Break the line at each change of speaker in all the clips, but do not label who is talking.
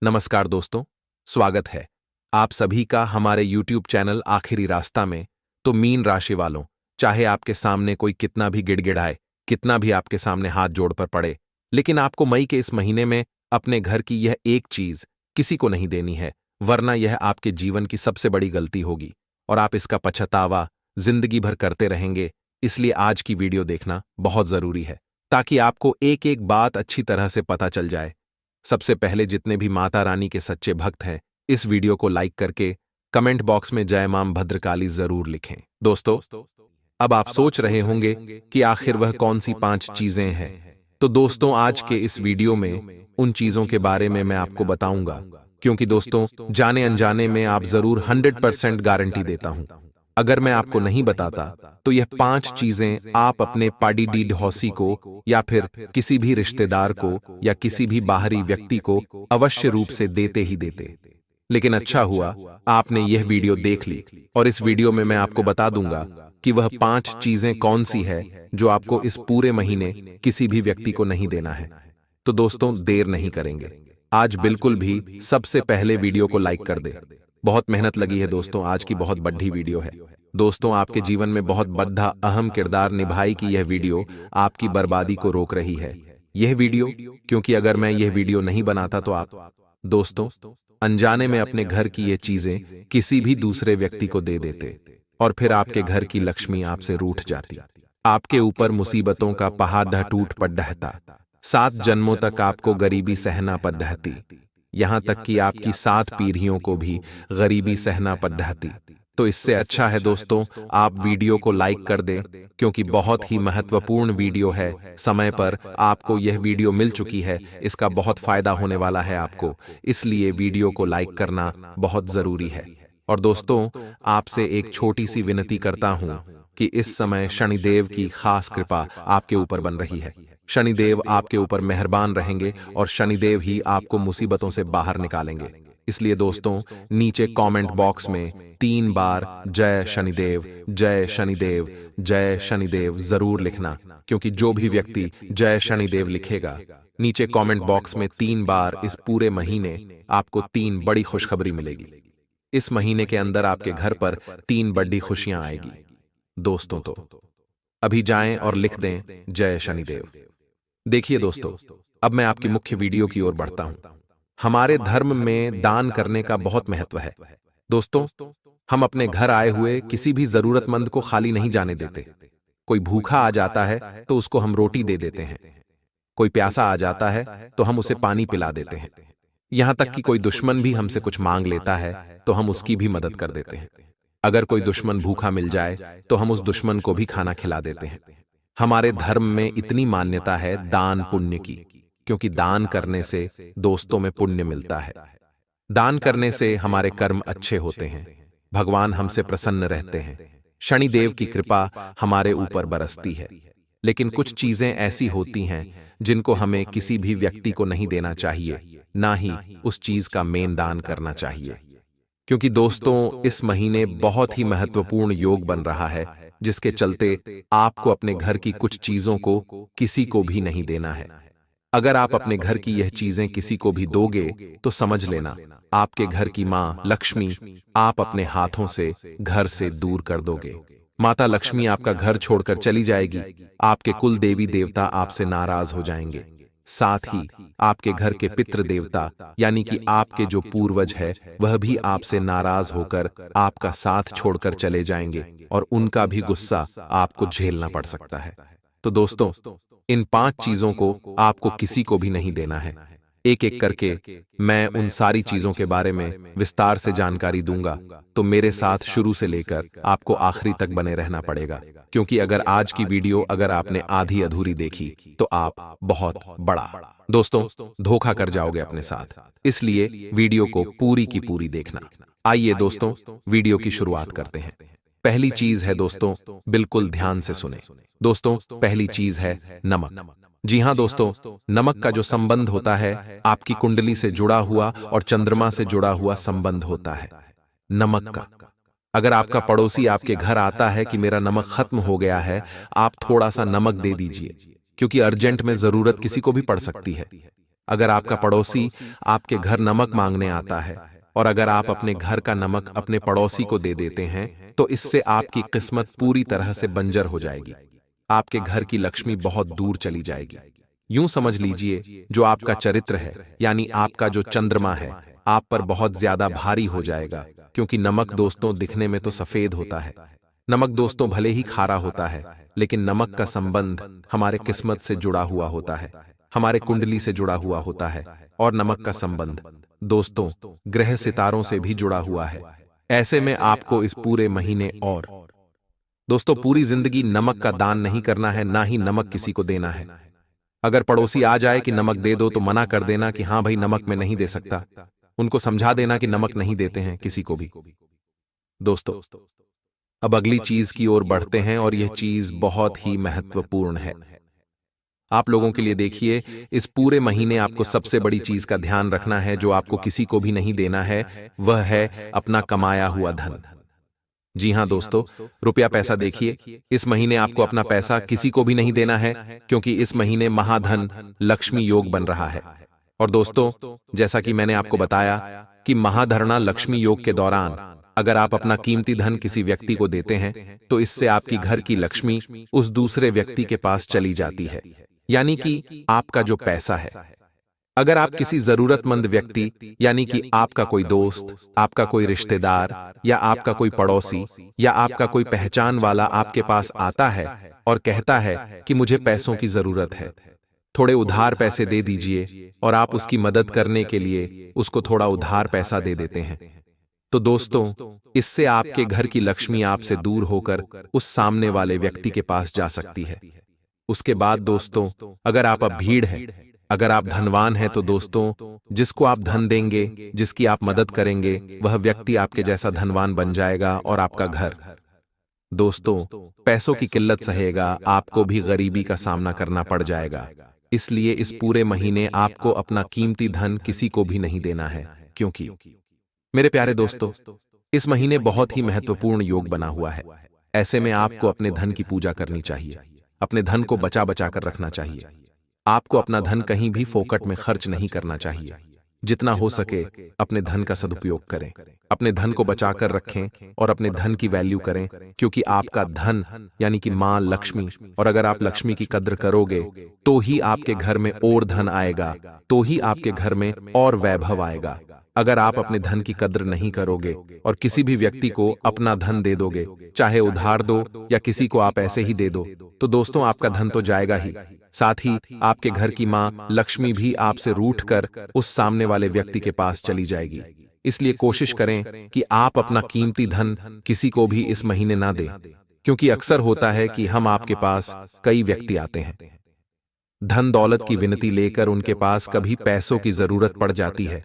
नमस्कार दोस्तों, स्वागत है आप सभी का हमारे YouTube चैनल आखिरी रास्ता में। तो मीन राशि वालों, चाहे आपके सामने कोई कितना भी गिड़गिड़ाए, कितना भी आपके सामने हाथ जोड़ पर पड़े, लेकिन आपको मई के इस महीने में अपने घर की यह एक चीज किसी को नहीं देनी है, वरना यह आपके जीवन की सबसे बड़ी गलती होगी और आप इसका पछतावा जिंदगी भर करते रहेंगे। इसलिए आज की वीडियो देखना बहुत जरूरी है ताकि आपको एक एक बात अच्छी तरह से पता चल जाए। सबसे पहले जितने भी माता रानी के सच्चे भक्त हैं, इस वीडियो को लाइक करके कमेंट बॉक्स में जय मां भद्रकाली जरूर लिखें। दोस्तों, अब आप सोच रहे होंगे कि आखिर वह कौन सी 5 चीजें हैं। तो दोस्तों, आज के इस वीडियो में उन चीजों के बारे में मैं आपको बताऊंगा, क्योंकि दोस्तों जाने अनजाने में आप जरूर 100% गारंटी देता हूं, अगर मैं आपको नहीं बताता तो यह 5 चीजें आप अपने पाडी डी हौसी को या फिर किसी भी रिश्तेदार को या किसी भी बाहरी व्यक्ति को अवश्य रूप से देते ही देते। लेकिन अच्छा हुआ आपने यह वीडियो देख ली, और इस वीडियो में मैं आपको बता दूंगा कि वह 5 चीजें कौन सी है जो आपको इस पूरे महीने किसी भी व्यक्ति को नहीं देना है। तो दोस्तों, देर नहीं करेंगे, आज बिल्कुल भी सबसे पहले वीडियो को लाइक कर दे। बहुत मेहनत लगी है दोस्तों, आज की बहुत बड़ी वीडियो है। दोस्तों, आपके जीवन में बहुत बड़ा अहम किरदार निभाई कि यह वीडियो आपकी बर्बादी को रोक रही है। यह वीडियो, क्योंकि अगर मैं यह वीडियो नहीं बनाता तो आप दोस्तों अनजाने में अपने घर की ये चीजें किसी भी दूसरे व्यक्ति को दे देते, और फिर आपके घर की लक्ष्मी आपसे रूठ जाती, आपके ऊपर मुसीबतों का पहाड़ टूट पड़ रहता, 7 जन्मों तक आपको गरीबी सहना पड़ रहती, यहां तक कि आपकी 7 पीढ़ियों को भी गरीबी सहना पड़ रहती। तो इससे अच्छा है दोस्तों आप वीडियो को लाइक कर दें, क्योंकि बहुत ही महत्वपूर्ण वीडियो है। समय पर आपको यह वीडियो मिल चुकी है, इसका बहुत फायदा होने वाला है आपको, इसलिए वीडियो को लाइक करना बहुत जरूरी है। और दोस्तों, आपसे एक छोटी सी विनती करता हूं कि इस समय शनिदेव की खास कृपा आपके ऊपर बन रही है। शनिदेव आपके ऊपर मेहरबान रहेंगे और शनिदेव ही आपको मुसीबतों से बाहर निकालेंगे। इसलिए दोस्तों, नीचे कमेंट बॉक्स में 3 बार जय शनिदेव, जय शनिदेव, जय शनिदेव जरूर लिखना, क्योंकि जो भी व्यक्ति जय शनिदेव लिखेगा नीचे कमेंट बॉक्स में 3 बार, इस पूरे महीने आपको 3 बड़ी खुशखबरी मिलेगी। इस महीने के अंदर आपके घर पर 3 बड़ी खुशियां आएगी। दोस्तों, तो अभी जाएं और लिख दें जय शनिदेव। देखिए दोस्तों, अब मैं आपकी मुख्य वीडियो की ओर बढ़ता हूं। हमारे धर्म में दान करने का बहुत महत्व है। दोस्तों, हम अपने घर आए हुए किसी भी जरूरतमंद को खाली नहीं जाने देते। कोई भूखा आ जाता है तो उसको हम रोटी दे देते हैं, कोई प्यासा आ जाता है तो हम उसे पानी पिला देते हैं, यहां तक कि कोई दुश्मन भी हमसे कुछ मांग लेता है तो हम उसकी भी मदद कर देते हैं। अगर कोई दुश्मन भूखा मिल जाए तो हम उस दुश्मन को भी खाना खिला देते हैं। हमारे धर्म में इतनी मान्यता है दान पुण्य की, क्योंकि दान करने से दोस्तों में पुण्य मिलता है। दान करने से हमारे कर्म अच्छे होते हैं, भगवान हमसे प्रसन्न रहते हैं, शनिदेव की कृपा हमारे ऊपर बरसती है। लेकिन कुछ चीजें ऐसी होती हैं जिनको हमें किसी भी व्यक्ति को नहीं देना चाहिए, ना ही उस चीज का मेन दान करना चाहिए, क्योंकि दोस्तों इस महीने बहुत ही महत्वपूर्ण योग बन रहा है, जिसके चलते आपको अपने घर की कुछ चीजों को किसी को भी नहीं देना है। अगर आप अपने घर की यह चीजें किसी को भी दोगे तो समझ लेना आपके घर की मां लक्ष्मी आप अपने हाथों से घर से दूर कर दोगे। माता लक्ष्मी आपका घर छोड़कर चली जाएगी, आपके कुल देवी देवता आपसे नाराज हो जाएंगे, साथ ही आपके घर के पितृ देवता यानी कि आपके जो पूर्वज है वह भी आपसे नाराज होकर आपका साथ छोड़कर चले जाएंगे, और उनका भी गुस्सा आपको झेलना पड़ सकता है। तो दोस्तों, इन 5 चीजों को आपको किसी को भी नहीं देना है। एक एक करके मैं उन सारी चीजों के बारे में विस्तार से जानकारी दूंगा, तो मेरे साथ शुरू से लेकर आपको आखिरी तक बने रहना पड़ेगा, क्योंकि अगर आज की वीडियो अगर आपने आधी अधूरी देखी तो आप बहुत बड़ा दोस्तों धोखा कर जाओगे अपने साथ। इसलिए वीडियो को पूरी की पूरी देखना। आइए दोस्तों, वीडियो की शुरुआत करते हैं। पहली चीज है दोस्तों, बिल्कुल ध्यान से सुने दोस्तों, पहली चीज है नमक। जी हां दोस्तों, नमक का जो संबंध होता है आपकी कुंडली से जुड़ा हुआ और चंद्रमा से जुड़ा हुआ संबंध होता है नमक का। अगर आपका पड़ोसी आपके घर आता है कि मेरा नमक खत्म हो गया है, आप थोड़ा सा नमक दे दीजिए, क्योंकि अर्जेंट में जरूरत किसी को भी पड़ सकती है। अगर आपका पड़ोसी आपके घर नमक मांगने आता है और अगर आप अपने घर का नमक अपने पड़ोसी को दे देते हैं तो इससे आपकी किस्मत पूरी तरह से बंजर हो जाएगी। आपके घर की लक्ष्मी बहुत दूर चली जाएगी। यूं समझ लीजिए, जो आपका चरित्र है यानी आपका जो चंद्रमा है आप पर बहुत ज्यादा भारी हो जाएगा, क्योंकि नमक दोस्तों दिखने में तो सफेद होता है। नमक दोस्तों भले ही खारा होता है, लेकिन नमक का संबंध हमारे किस्मत से जुड़ा हुआ होता है, हमारे कुंडली से जुड़ा हुआ होता है। और नमक का संबंध दोस्तों ग्रह सितारों से भी जुड़ा हुआ है। ऐसे में आपको इस पूरे महीने और दोस्तों पूरी जिंदगी नमक का दान नहीं करना है, ना ही नमक किसी को देना है। अगर पड़ोसी आ जाए कि नमक दे दो तो मना कर देना कि हाँ भाई नमक मैं नहीं दे सकता। उनको समझा देना कि नमक नहीं देते हैं किसी को भी। दोस्तों अब अगली चीज की ओर बढ़ते हैं और यह चीज बहुत ही महत्वपूर्ण है आप लोगों के लिए। देखिए, इस पूरे महीने आपको सबसे बड़ी चीज का ध्यान रखना है जो आपको किसी को भी नहीं देना है, वह है अपना कमाया हुआ धन। जी हां दोस्तों, रुपया पैसा देखिए, इस महीने आपको अपना पैसा किसी को भी नहीं देना है, क्योंकि इस महीने महाधन लक्ष्मी योग बन रहा है। और दोस्तों जैसा कि मैंने आपको बताया कि महाधरणा लक्ष्मी योग के दौरान अगर आप अपना कीमती धन किसी व्यक्ति को देते हैं तो इससे आपकी घर की लक्ष्मी उस दूसरे व्यक्ति के पास चली जाती है, यानी कि आपका जो पैसा है। अगर आप किसी जरूरतमंद व्यक्ति यानी कि आपका कोई दोस्त, आपका कोई रिश्तेदार या आपका कोई पड़ोसी या आपका कोई पहचान वाला आपके पास आता है और कहता है कि मुझे पैसों की जरूरत है, थोड़े उधार पैसे दे दीजिए, और आप उसकी मदद करने के लिए उसको थोड़ा उधार पैसा दे देते हैं, तो दोस्तों इससे आपके घर की लक्ष्मी आपसे दूर होकर उस सामने वाले व्यक्ति के पास जा सकती है। उसके बाद दोस्तों अगर आप अब भीड़ है, अगर आप धनवान हैं तो दोस्तों जिसको आप धन देंगे, जिसकी आप मदद करेंगे, वह व्यक्ति आपके जैसा धनवान बन जाएगा और आपका घर दोस्तों पैसों की किल्लत सहेगा, आपको भी गरीबी का सामना करना पड़ जाएगा। इसलिए इस पूरे महीने आपको अपना कीमती धन किसी को भी नहीं देना है, क्योंकि मेरे प्यारे दोस्तों इस महीने बहुत ही महत्वपूर्ण योग बना हुआ है। ऐसे में आपको अपने धन की पूजा करनी चाहिए, अपने धन को बचा बचा कर रखना चाहिए। आपको अपना धन कहीं भी फोकट में खर्च नहीं करना चाहिए। जितना हो सके अपने धन का सदुपयोग करें, अपने धन को बचा कर रखें और अपने धन की वैल्यू करें, क्योंकि आपका धन यानी कि मां लक्ष्मी, और अगर आप लक्ष्मी की कद्र करोगे तो ही आपके घर में और धन आएगा, तो ही आपके घर में और वैभव आएगा। अगर आप अपने धन की कद्र नहीं करोगे और किसी भी व्यक्ति को अपना धन दे दोगे, चाहे उधार दो या किसी को आप ऐसे ही दे दो, तो दोस्तों आपका धन तो जाएगा ही, साथ ही आपके घर की मां लक्ष्मी भी आपसे रूठकर उस सामने वाले व्यक्ति के पास चली जाएगी। इसलिए कोशिश करें कि आप अपना कीमती धन किसी को भी इस महीने ना दें, क्योंकि अक्सर होता है कि हम आपके पास कई व्यक्ति आते हैं, धन दौलत की विनती लेकर उनके पास कभी पैसों की जरूरत पड़ जाती है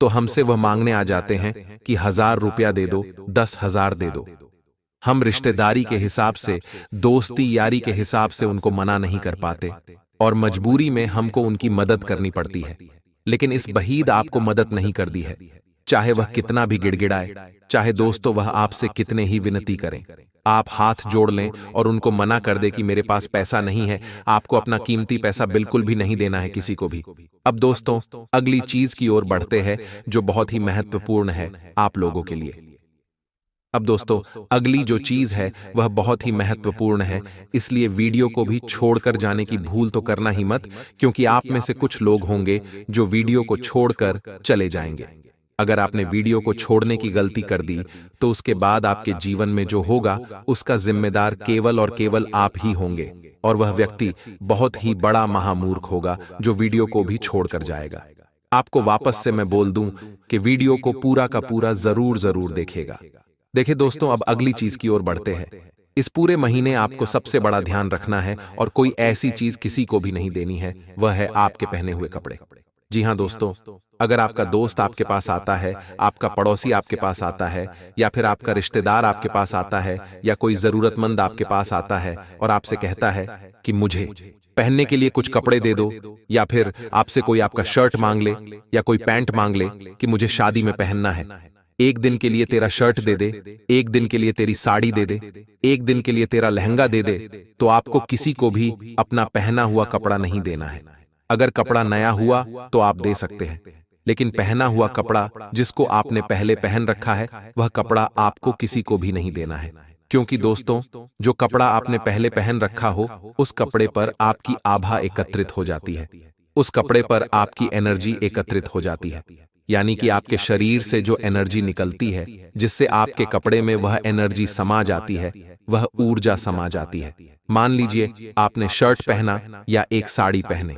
तो हमसे वह मांगने आ जाते हैं कि 1000 रुपया दे दो, 10,000 दे दो। हम रिश्तेदारी के हिसाब से, दोस्ती यारी के हिसाब से उनको मना नहीं कर पाते और मजबूरी में हमको उनकी मदद करनी पड़ती है। लेकिन इस बहीद आपको मदद नहीं कर दी है, चाहे वह कितना भी गिड़गिड़ाए, चाहे दोस्तों वह आपसे कितने ही विनती करें, आप हाथ जोड़ लें और उनको मना कर दे कि मेरे पास पैसा नहीं है, आपको अपना कीमती पैसा बिल्कुल भी नहीं देना है किसी को भी। अब दोस्तों अगली चीज की ओर बढ़ते हैं जो बहुत ही महत्वपूर्ण है आप लोगों के लिए। अब दोस्तों अगली जो चीज है वह बहुत ही महत्वपूर्ण है, इसलिए वीडियो को भी छोड़कर जाने की भूल तो करना ही मत, क्योंकि आप में से कुछ लोग होंगे जो वीडियो को छोड़कर चले जाएंगे। अगर आपने वीडियो को छोड़ने की गलती कर दी तो उसके बाद आपके जीवन में जो होगा उसका जिम्मेदार केवल और केवल आप ही होंगे, और वह व्यक्ति बहुत ही बड़ा महामूर्ख होगा जो वीडियो को भी छोड़कर जाएगा। आपको वापस से मैं बोल दूं कि वीडियो को पूरा का पूरा जरूर देखेगा। देखिए दोस्तों अब अगली चीज की ओर बढ़ते हैं। इस पूरे महीने आपको सबसे बड़ा ध्यान रखना है और कोई ऐसी चीज किसी को भी नहीं देनी है, वह है आपके पहने हुए कपड़े। जी हां दोस्तों, अगर आपका दोस्त आपके पास आता है, आपका पड़ोसी आपके पास आता है, या फिर आपका रिश्तेदार आपके पास आता है, या कोई जरूरतमंद आपके पास आता है और आपसे कहता है कि मुझे पहनने के लिए कुछ कपड़े दे दो, या फिर आपसे कोई आपका शर्ट मांग ले या कोई पैंट मांग ले कि मुझे शादी में पहनना है, एक दिन के लिए तेरा शर्ट दे दे, एक दिन के लिए तेरी साड़ी दे दे, एक दिन के लिए तेरा लहंगा दे दे, तो आपको किसी को भी अपना पहना हुआ कपड़ा नहीं देना है। अगर कपड़ा नया हुआ तो आप दे सकते हैं, लेकिन पहना हुआ कपड़ा जिसको आपने पहले पहन रखा है, वह कपड़ा आपको किसी को भी नहीं देना है। क्योंकि दोस्तों, जो कपड़ा आपने पहले पहन रखा हो, उस कपड़े पर आपकी आभा एकत्रित हो जाती है, उस कपड़े पर आपकी एनर्जी एकत्रित हो जाती है। यानी कि आपके शरीर से जो एनर्जी निकलती है, जिससे आपके कपड़े में वह एनर्जी समा जाती है, वह ऊर्जा समा जाती है। मान लीजिए आपने शर्ट पहना या एक साड़ी पहने,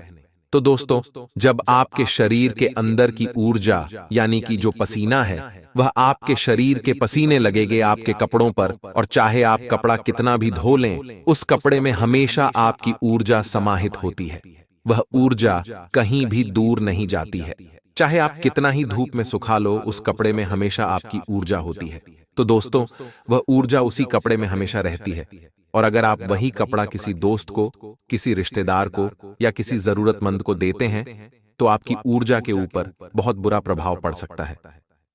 तो दोस्तों, जब आपके शरीर के अंदर की ऊर्जा यानी कि जो पसीना है, वह आपके शरीर के पसीने लगेंगे आपके कपड़ों पर, और चाहे आप कपड़ा कितना भी धो लें, उस कपड़े में हमेशा आपकी ऊर्जा समाहित होती है। वह ऊर्जा कहीं भी दूर नहीं जाती है। चाहे आप कितना ही धूप में सुखा लो, उस कपड़े में हमेशा आपकी ऊर्जा होती है। तो दोस्तों, वह ऊर्जा उसी कपड़े में हमेशा रहती है। और अगर आप वही कपड़ा किसी दोस्त को, किसी रिश्तेदार को या किसी जरूरतमंद को देते हैं, तो आपकी ऊर्जा के ऊपर बहुत बुरा प्रभाव पड़ सकता है।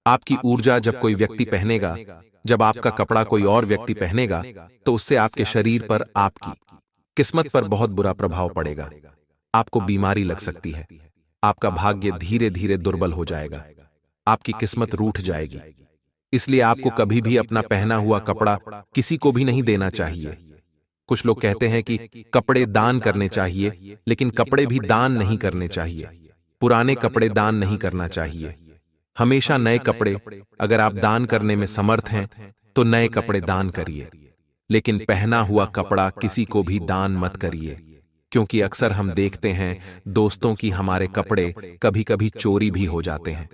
आपकी ऊर्जा जब कोई व्यक्ति पहनेगा, जब आपका कपड़ा कोई और व्यक्ति पहनेगा, तो उससे आपके शरीर पर, आपकी किस्मत पर बहुत बुरा प्रभाव पड़ेगा। आपको बीमारी लग सकती है, आपका भाग्य धीरे धीरे दुर्बल हो जाएगा, आपकी किस्मत रूठ जाएगी। इसलिए आपको कभी भी अपना पहना हुआ कपड़ा किसी को भी नहीं देना चाहिए। कुछ लोग कहते हैं कि कपड़े दान करने चाहिए, लेकिन कपड़े भी दान नहीं करने चाहिए। पुराने कपड़े दान नहीं करना चाहिए। हमेशा नए कपड़े, अगर आप दान करने में समर्थ हैं, तो नए कपड़े दान करिए, लेकिन पहना हुआ कपड़ा किसी को भी दान मत करिए। क्योंकि अक्सर हम देखते हैं दोस्तों की हमारे कपड़े कभी कभी चोरी भी हो जाते हैं।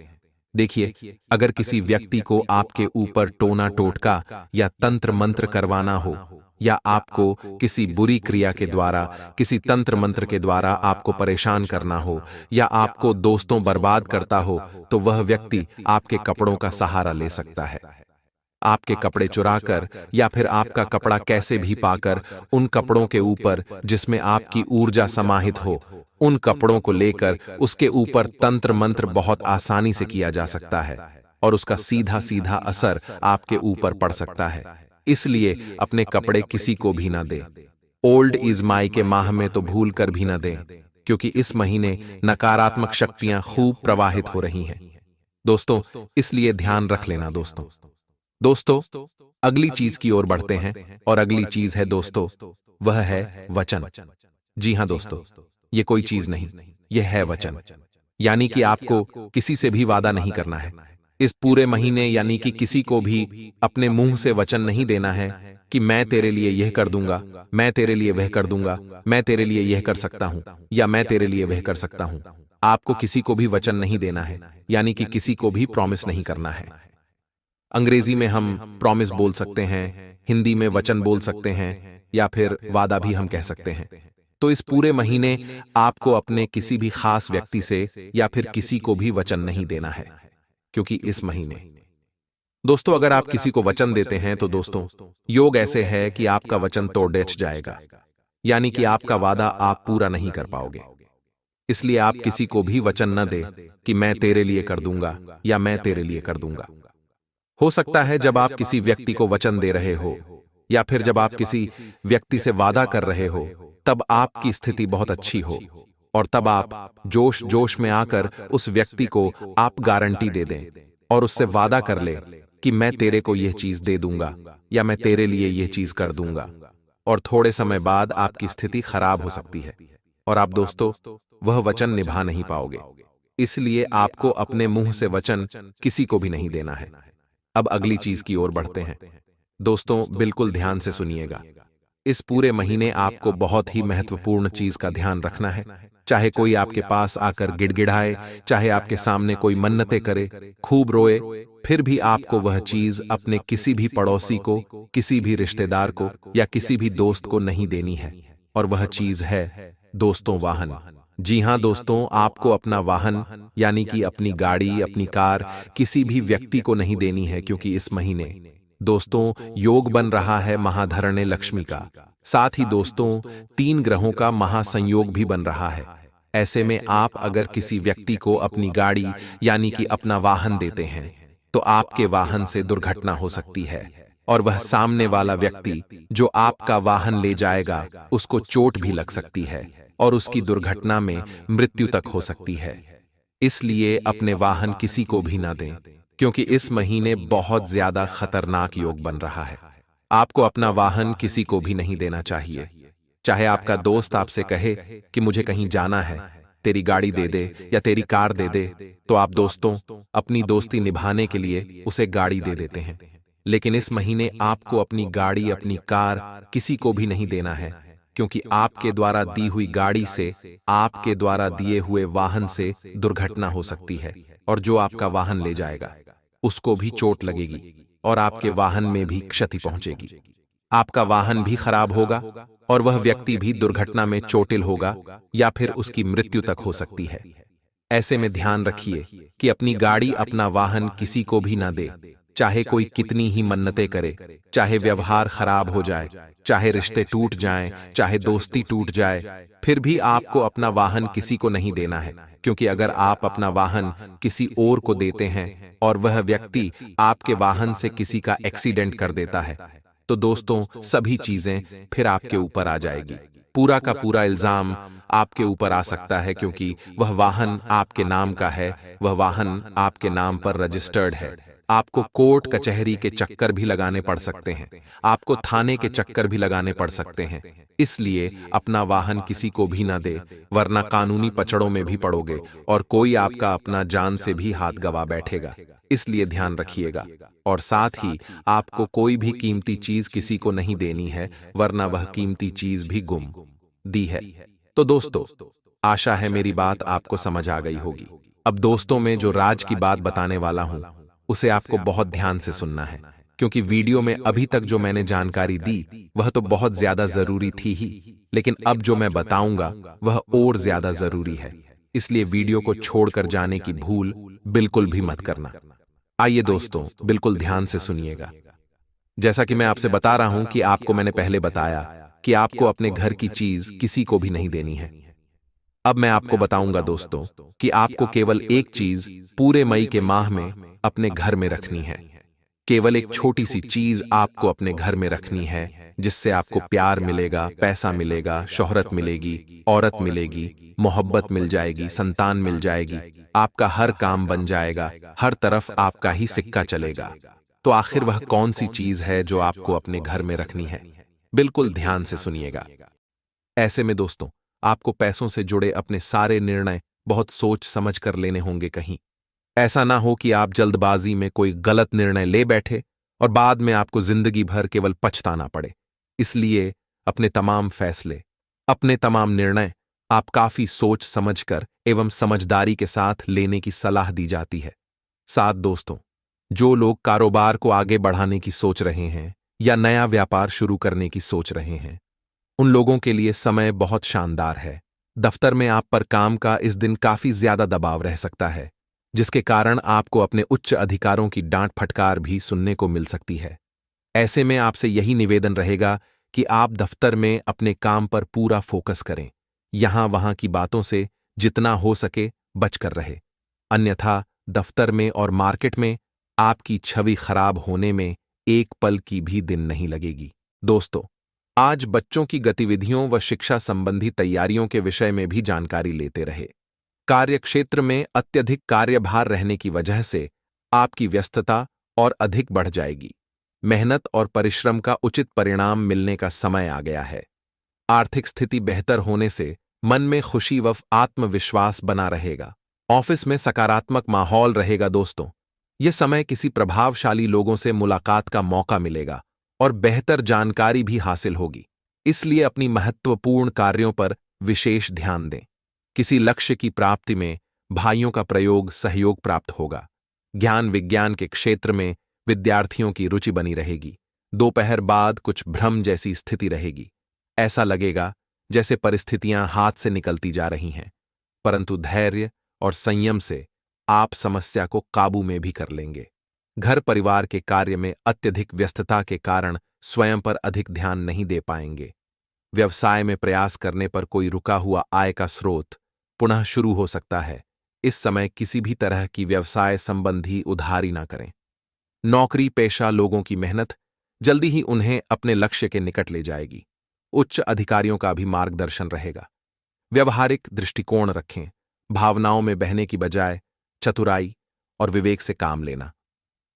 देखिए, अगर किसी व्यक्ति को आपके ऊपर टोना टोटका या तंत्र मंत्र करवाना हो, या आपको किसी बुरी क्रिया के द्वारा, किसी तंत्र मंत्र के द्वारा आपको परेशान करना हो, या आपको दोस्तों बर्बाद करता हो, तो वह व्यक्ति आपके कपड़ों का सहारा ले सकता है। आपके कपड़े चुराकर या फिर आपका कपड़ा कैसे भी पाकर उन कपड़ों के ऊपर जिसमें आपकी ऊर्जा समाहित हो, उन कपड़ों को लेकर उसके ऊपर तंत्र मंत्र बहुत आसानी से किया जा सकता है, और उसका सीधा सीधा असर आपके ऊपर पड़ सकता है। इसलिए अपने कपड़े किसी को भी ना दें। ओल्ड इज माई के माह में तो भूल कर भी ना दें, क्योंकि इस महीने नकारात्मक शक्तियां खूब प्रवाहित हो रही हैं दोस्तों। इसलिए ध्यान रख लेना दोस्तों, अगली चीज की ओर बढ़ते हैं, और अगली चीज है दोस्तों, वह है वचन। जी हां दोस्तों, ये कोई चीज नहीं, यह है वचन। यानी कि आपको किसी से भी वादा नहीं करना है इस पूरे महीने, यानी कि किसी को भी अपने मुंह से वचन नहीं देना है कि मैं तेरे लिए यह कर दूंगा, मैं तेरे लिए वह कर दूंगा, मैं तेरे लिए यह कर सकता हूं, या मैं तेरे लिए वह कर सकता हूं। आपको किसी को भी वचन नहीं देना है, यानी कि किसी को भी प्रॉमिस नहीं करना है। अंग्रेजी में हम प्रॉमिस बोल सकते हैं, हिंदी में वचन बोल सकते हैं, या फिर वादा भी हम कह सकते हैं। तो इस पूरे महीने आपको अपने किसी भी खास व्यक्ति से या फिर किसी को भी वचन नहीं देना है, क्योंकि इस महीने दोस्तों, अगर आप किसी को वचन देते हैं, तो दोस्तों, योग ऐसे है कि आपका वचन तोड़ जाएगा, यानी कि आपका वादा आप पूरा नहीं कर पाओगे। इसलिए आप किसी को भी वचन न दें कि मैं तेरे लिए कर दूंगा या मैं तेरे लिए कर दूंगा। हो सकता है जब आप किसी व्यक्ति को वचन दे रहे हो, या फिर जब आप किसी व्यक्ति से वादा कर रहे हो, तब आपकी स्थिति बहुत अच्छी हो, और तब आप जोश जोश में आकर उस व्यक्ति को आप गारंटी दे दें और उससे वादा कर ले कि मैं तेरे को यह चीज दे दूंगा या मैं तेरे लिए यह चीज कर दूंगा, और थोड़े समय बाद आपकी स्थिति खराब हो सकती है और आप दोस्तों वह वचन निभा नहीं पाओगे। इसलिए आपको अपने मुंह से वचन किसी को भी नहीं देना है। अब अगली चीज की ओर बढ़ते हैं दोस्तों, बिल्कुल ध्यान से सुनिएगा। इस पूरे महीने आपको बहुत ही महत्वपूर्ण चीज का ध्यान रखना है। चाहे कोई आपके पास आकर गिड़गिड़ाए, चाहे आपके सामने कोई मन्नतें करे, खूब रोए, फिर भी आपको वह चीज अपने किसी भी पड़ोसी को, किसी भी रिश्तेदार को या किसी भी दोस्त को नहीं देनी है। और वह चीज है दोस्तों वाहन। जी हां दोस्तों, आपको अपना वाहन यानी कि अपनी गाड़ी, अपनी कार किसी भी व्यक्ति को नहीं देनी है, क्योंकि इस महीने दोस्तों योग बन रहा है महाधरणे लक्ष्मी का। साथ ही दोस्तों 3 ग्रहों का महासंयोग भी बन रहा है। ऐसे में आप अगर किसी व्यक्ति को अपनी गाड़ी यानी कि अपना वाहन देते हैं, तो आपके वाहन से दुर्घटना हो सकती है, और वह सामने वाला व्यक्ति जो आपका वाहन ले जाएगा उसको चोट भी लग सकती है। और उसकी दुर्घटना में मृत्यु तक हो सकती है। इसलिए अपने वाहन किसी को भी ना दें, क्योंकि इस महीने बहुत ज्यादा खतरनाक योग बन रहा है। आपको अपना वाहन किसी को भी नहीं देना चाहिए। चाहे आपका दोस्त आपसे कहे कि मुझे कहीं जाना है, तेरी गाड़ी दे दे या तेरी कार दे दे, तो आप दोस्तों अपनी दोस्ती निभाने के लिए उसे गाड़ी दे देते हैं। लेकिन इस महीने आपको अपनी गाड़ी, अपनी कार किसी को भी नहीं देना है, क्योंकि आपके द्वारा दी हुई गाड़ी से, आपके द्वारा दिए हुए वाहन से दुर्घटना हो सकती है, और जो आपका वाहन ले जाएगा उसको भी चोट लगेगी और आपके वाहन में भी क्षति पहुंचेगी। आपका वाहन भी खराब होगा और वह व्यक्ति भी दुर्घटना में चोटिल होगा या फिर उसकी मृत्यु तक हो सकती है। ऐसे में ध्यान रखिए कि अपनी गाड़ी, अपना वाहन किसी को भी ना दे, चाहे कोई कितनी ही मन्नतें करे, चाहे व्यवहार खराब हो जाए, चाहे रिश्ते टूट जाएं, चाहे दोस्ती टूट जाए, फिर भी आपको अपना वाहन किसी को नहीं देना है, क्योंकि अगर आप अपना वाहन किसी और को देते हैं और वह व्यक्ति आपके वाहन से किसी का एक्सीडेंट कर देता है, तो दोस्तों सभी चीजें फिर आपके ऊपर आ जाएगी। पूरा का पूरा इल्जाम आपके ऊपर आ सकता है, क्योंकि वह वाहन आपके नाम का है, वह वाहन आपके नाम पर रजिस्टर्ड है। आपको कोर्ट कचहरी के चक्कर भी लगाने पड़ सकते हैं, आपको थाने के चक्कर भी लगाने पड़ सकते हैं। इसलिए अपना वाहन किसी को भी ना दे, वरना कानूनी पचड़ों में भी पड़ोगे और कोई आपका अपना जान से भी हाथ गवा बैठेगा। इसलिए ध्यान रखिएगा। और साथ ही आपको कोई भी कीमती चीज किसी को नहीं देनी है, वरना वह कीमती चीज भी गुम दी है। तो दोस्तों, आशा है मेरी बात आपको समझ आ गई होगी। अब दोस्तों, में जो राज की बात बताने वाला हूं उसे आपको बहुत ध्यान से सुनना है, क्योंकि वीडियो में अभी तक जो मैंने जानकारी दी वह तो बहुत ज्यादा जरूरी थी ही, लेकिन अब जो मैं बताऊंगा वह और ज्यादा जरूरी है। इसलिए वीडियो को छोड़कर जाने की भूल बिल्कुल भी मत करना। आइए दोस्तों, बिल्कुल ध्यान से सुनिएगा। जैसा कि मैं आपसे बता रहा हूं कि आपको मैंने पहले बताया कि आपको अपने घर की चीज किसी को भी नहीं देनी है। अब मैं आपको बताऊंगा दोस्तों कि आपको केवल एक चीज पूरे मई के माह में अपने घर में रखनी है। केवल एक छोटी सी चीज आपको अपने घर में रखनी है, जिससे आपको प्यार मिलेगा, पैसा मिलेगा, शोहरत मिलेगी, औरत मिलेगी, मोहब्बत मिल जाएगी, संतान मिल जाएगी, आपका हर काम बन जाएगा, हर तरफ आपका ही सिक्का चलेगा। तो आखिर वह कौन सी चीज है जो आपको अपने घर में रखनी है? बिल्कुल ध्यान से सुनिएगा। ऐसे में दोस्तों, आपको पैसों से जुड़े अपने सारे निर्णय बहुत सोच समझ कर लेने होंगे। कहीं ऐसा ना हो कि आप जल्दबाजी में कोई गलत निर्णय ले बैठे और बाद में आपको जिंदगी भर केवल पछताना पड़े। इसलिए अपने तमाम फैसले, अपने तमाम निर्णय आप काफी सोच समझकर एवं समझदारी के साथ लेने की सलाह दी जाती है। साथ दोस्तों, जो लोग कारोबार को आगे बढ़ाने की सोच रहे हैं या नया व्यापार शुरू करने की सोच रहे हैं, उन लोगों के लिए समय बहुत शानदार है। दफ्तर में आप पर काम का इस दिन काफी ज्यादा दबाव रह सकता है, जिसके कारण आपको अपने उच्च अधिकारों की डांट फटकार भी सुनने को मिल सकती है। ऐसे में आपसे यही निवेदन रहेगा कि आप दफ्तर में अपने काम पर पूरा फोकस करें, यहां वहां की बातों से जितना हो सके बचकर रहे। अन्यथा दफ्तर में और मार्केट में आपकी छवि खराब होने में एक पल की भी दिन नहीं लगेगी। दोस्तों, आज बच्चों की गतिविधियों व शिक्षा संबंधी तैयारियों के विषय में भी जानकारी लेते रहे। कार्यक्षेत्र में अत्यधिक कार्यभार रहने की वजह से आपकी व्यस्तता और अधिक बढ़ जाएगी। मेहनत और परिश्रम का उचित परिणाम मिलने का समय आ गया है। आर्थिक स्थिति बेहतर होने से मन में खुशी व आत्मविश्वास बना रहेगा। ऑफिस में सकारात्मक माहौल रहेगा। दोस्तों, यह समय किसी प्रभावशाली लोगों से मुलाकात का मौका मिलेगा और बेहतर जानकारी भी हासिल होगी। इसलिए अपनी महत्वपूर्ण कार्यों पर विशेष ध्यान दें। किसी लक्ष्य की प्राप्ति में भाइयों का प्रयोग सहयोग प्राप्त होगा। ज्ञान विज्ञान के क्षेत्र में विद्यार्थियों की रुचि बनी रहेगी। दोपहर बाद कुछ भ्रम जैसी स्थिति रहेगी। ऐसा लगेगा जैसे परिस्थितियां हाथ से निकलती जा रही हैं, परंतु धैर्य और संयम से आप समस्या को काबू में भी कर लेंगे। घर परिवार के कार्य में अत्यधिक व्यस्तता के कारण स्वयं पर अधिक ध्यान नहीं दे पाएंगे। व्यवसाय में प्रयास करने पर कोई रुका हुआ आय का स्रोत पुनः शुरू हो सकता है। इस समय किसी भी तरह की व्यवसाय संबंधी उधारी ना करें। नौकरी पेशा लोगों की मेहनत जल्दी ही उन्हें अपने लक्ष्य के निकट ले जाएगी। उच्च अधिकारियों का भी मार्गदर्शन रहेगा। व्यवहारिक दृष्टिकोण रखें। भावनाओं में बहने की बजाय चतुराई और विवेक से काम लेना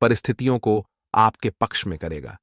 परिस्थितियों को आपके पक्ष में करेगा।